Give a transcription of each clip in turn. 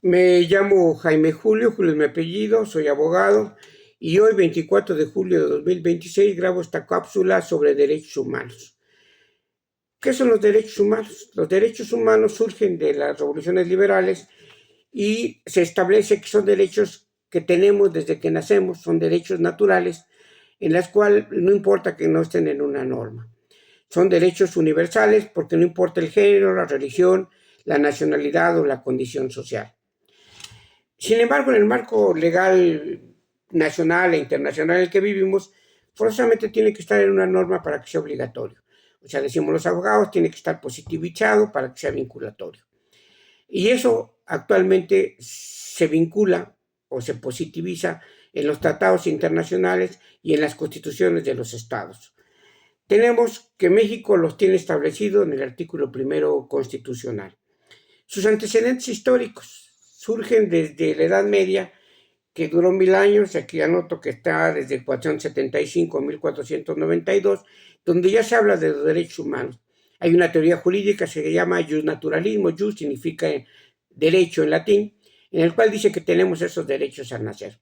Me llamo Jaime Julio es mi apellido, soy abogado y hoy 24 de julio de 2026 grabo esta cápsula sobre derechos humanos. ¿Qué son los derechos humanos? Los derechos humanos surgen de las revoluciones liberales y se establece que son derechos que tenemos desde que nacemos, son derechos naturales en las cuales no importa que no estén en una norma. Son derechos universales porque no importa el género, la religión, la nacionalidad o la condición social. Sin embargo, en el marco legal nacional e internacional en el que vivimos, forzosamente tiene que estar en una norma para que sea obligatorio. O sea, decimos los abogados, tiene que estar positivizado para que sea vinculatorio. Y eso actualmente se vincula o se positiviza en los tratados internacionales y en las constituciones de los estados. Tenemos que México los tiene establecido en el artículo primero constitucional. Sus antecedentes históricos surgen desde la Edad Media, que duró 1000 años. Aquí anoto que está desde 475 a 1492, donde ya se habla de los derechos humanos. Hay una teoría jurídica que se llama justnaturalismo. Just significa derecho en latín, en el cual dice que tenemos esos derechos al nacer.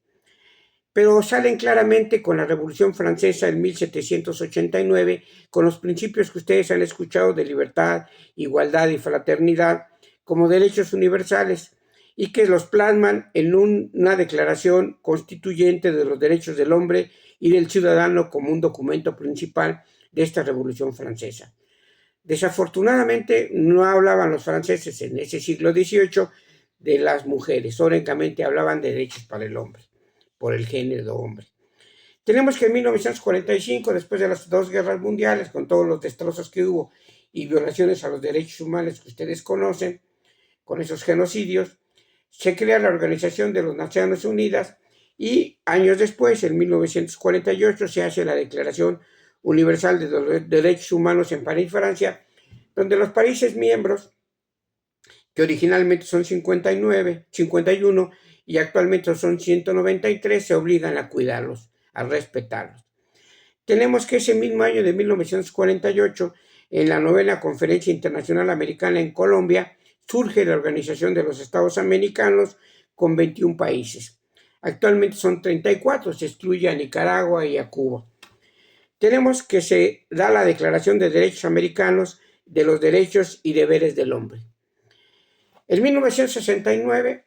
Pero salen claramente con la Revolución Francesa en 1789, con los principios que ustedes han escuchado de libertad, igualdad y fraternidad como derechos universales, y que los plasman en una declaración constituyente de los derechos del hombre y del ciudadano como un documento principal de esta Revolución Francesa. Desafortunadamente no hablaban los franceses en ese siglo XVIII de las mujeres, únicamente hablaban de derechos para el hombre, por el género hombre. Tenemos que en 1945, después de las dos guerras mundiales, con todos los destrozos que hubo y violaciones a los derechos humanos que ustedes conocen, con esos genocidios, se crea la Organización de las Naciones Unidas y años después, en 1948, se hace la Declaración Universal de los Derechos Humanos en París, Francia, donde los países miembros, que originalmente son 59, 51 y actualmente son 193, se obligan a cuidarlos, a respetarlos. Tenemos que ese mismo año de 1948, en la novena Conferencia Internacional Americana en Colombia, surge la Organización de los Estados Americanos con 21 países. Actualmente son 34, se excluye a Nicaragua y a Cuba. Tenemos que se da la Declaración de Derechos Americanos de los Derechos y Deberes del Hombre. En 1969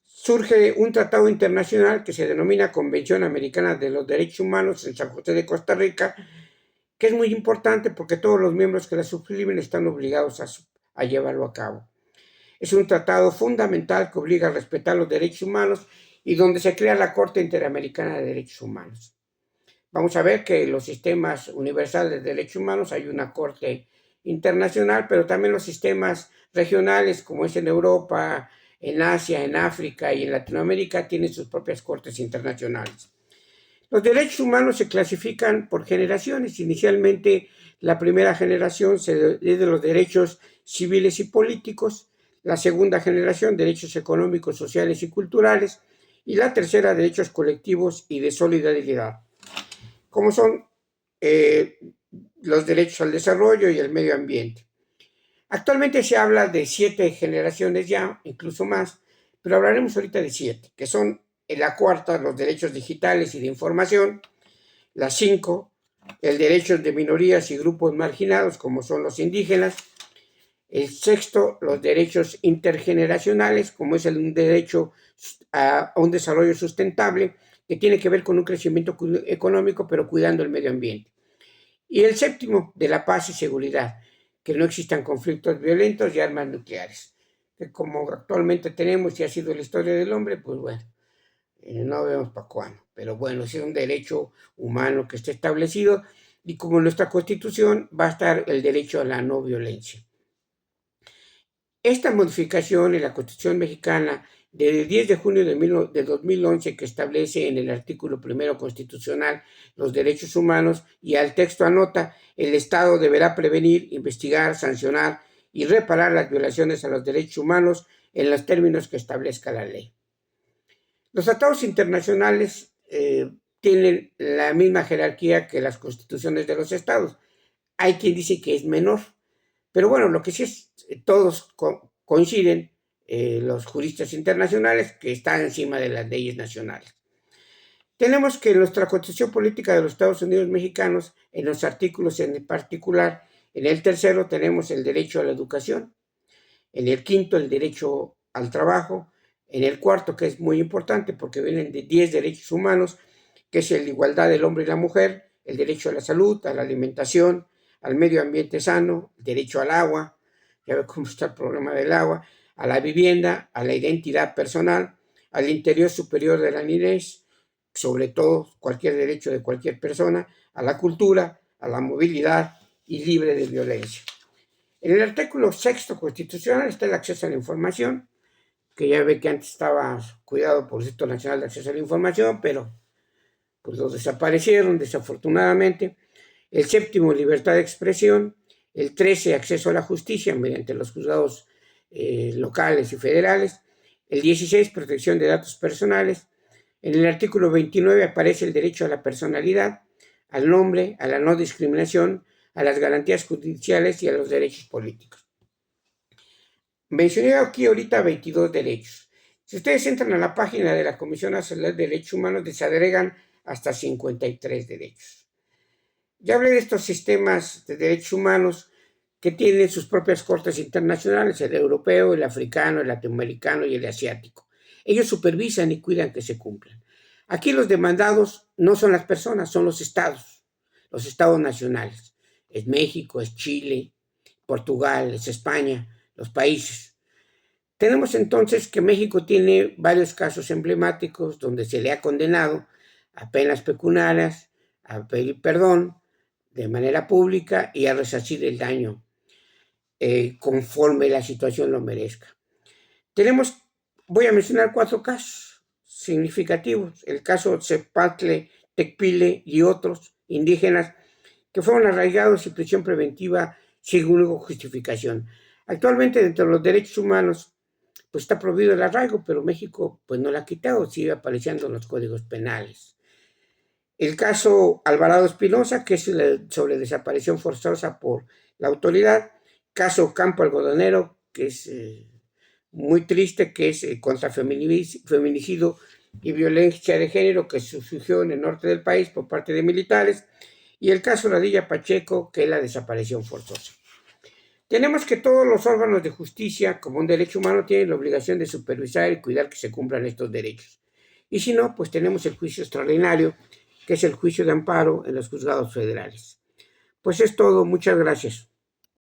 surge un tratado internacional que se denomina Convención Americana de los Derechos Humanos en San José de Costa Rica, que es muy importante porque todos los miembros que la suscriben están obligados a llevarlo a cabo. Es un tratado fundamental que obliga a respetar los derechos humanos y donde se crea la Corte Interamericana de Derechos Humanos. Vamos a ver que en los sistemas universales de derechos humanos hay una Corte internacional, pero también los sistemas regionales, como es en Europa, en Asia, en África y en Latinoamérica, tienen sus propias cortes internacionales. Los derechos humanos se clasifican por generaciones. Inicialmente, la primera generación es de los derechos civiles y políticos, la segunda generación, derechos económicos, sociales y culturales, y la tercera, derechos colectivos y de solidaridad, como son eh, los derechos al desarrollo y el medio ambiente. Actualmente se habla de 7 generaciones ya, incluso más, pero hablaremos ahorita de 7, que son en la cuarta, los derechos digitales y de información; la 5, el derecho de minorías y grupos marginados, como son los indígenas; el sexto, los derechos intergeneracionales, como es el derecho a un desarrollo sustentable, que tiene que ver con un crecimiento económico, pero cuidando el medio ambiente; y el séptimo, de la paz y seguridad, que no existan conflictos violentos y armas nucleares, que como actualmente tenemos y ha sido la historia del hombre, pues bueno, no vemos para cuándo. Pero bueno, es un derecho humano que está establecido y como nuestra Constitución va a estar el derecho a la no violencia. Esta modificación en la Constitución mexicana del 10 de junio de 2011, que establece en el artículo primero constitucional los derechos humanos, y al texto anota: el Estado deberá prevenir, investigar, sancionar y reparar las violaciones a los derechos humanos en los términos que establezca la ley. Los tratados internacionales tienen la misma jerarquía que las constituciones de los estados. Hay quien dice que es menor, pero bueno, lo que sí es, todos coinciden los juristas internacionales, que están encima de las leyes nacionales. Tenemos que en nuestra Constitución Política de los Estados Unidos Mexicanos, en los artículos en particular, en el tercero tenemos el derecho a la educación, en el quinto el derecho al trabajo, en el cuarto, que es muy importante porque vienen de 10 derechos humanos, que es la igualdad del hombre y la mujer, el derecho a la salud, a la alimentación, al medio ambiente sano, el derecho al agua, ya ve cómo está el problema del agua, a la vivienda, a la identidad personal, al interior superior de la niñez, sobre todo cualquier derecho de cualquier persona, a la cultura, a la movilidad y libre de violencia. En el artículo sexto constitucional está el acceso a la información, que ya ve que antes estaba cuidado por el Instituto Nacional de Acceso a la Información, pero pues los desaparecieron desafortunadamente. El séptimo, libertad de expresión. El 13, acceso a la justicia mediante los juzgados locales y federales. El 16, protección de datos personales. En el artículo 29 aparece el derecho a la personalidad, al nombre, a la no discriminación, a las garantías judiciales y a los derechos políticos. Mencioné aquí ahorita 22 derechos. Si ustedes entran a la página de la Comisión Nacional de Derechos Humanos, les agregan hasta 53 derechos. Ya hablé de estos sistemas de derechos humanos que tienen sus propias cortes internacionales, el europeo, el africano, el latinoamericano y el asiático. Ellos supervisan y cuidan que se cumplan. Aquí los demandados no son las personas, son los estados nacionales. Es México, es Chile, Portugal, es España, los países. Tenemos entonces que México tiene varios casos emblemáticos donde se le ha condenado a penas pecuniarias, a pedir perdón de manera pública y a resarcir el daño conforme la situación lo merezca. Voy a mencionar 4 casos significativos. El caso Tzepatle, Tecpile y otros indígenas que fueron arraigados y prisión preventiva sin ninguna justificación. Actualmente, dentro de los derechos humanos, pues está prohibido el arraigo, pero México pues no lo ha quitado, sigue apareciendo en los códigos penales. El caso Alvarado Espinosa, que es sobre desaparición forzosa por la autoridad. Caso Campo Algodonero, que es muy triste, que es contra feminicidio y violencia de género que surgió en el norte del país por parte de militares. Y el caso Radilla Pacheco, que es la desaparición forzosa. Tenemos que todos los órganos de justicia, como un derecho humano, tienen la obligación de supervisar y cuidar que se cumplan estos derechos. Y si no, pues tenemos el juicio extraordinario, que es el juicio de amparo en los juzgados federales. Pues es todo, muchas gracias.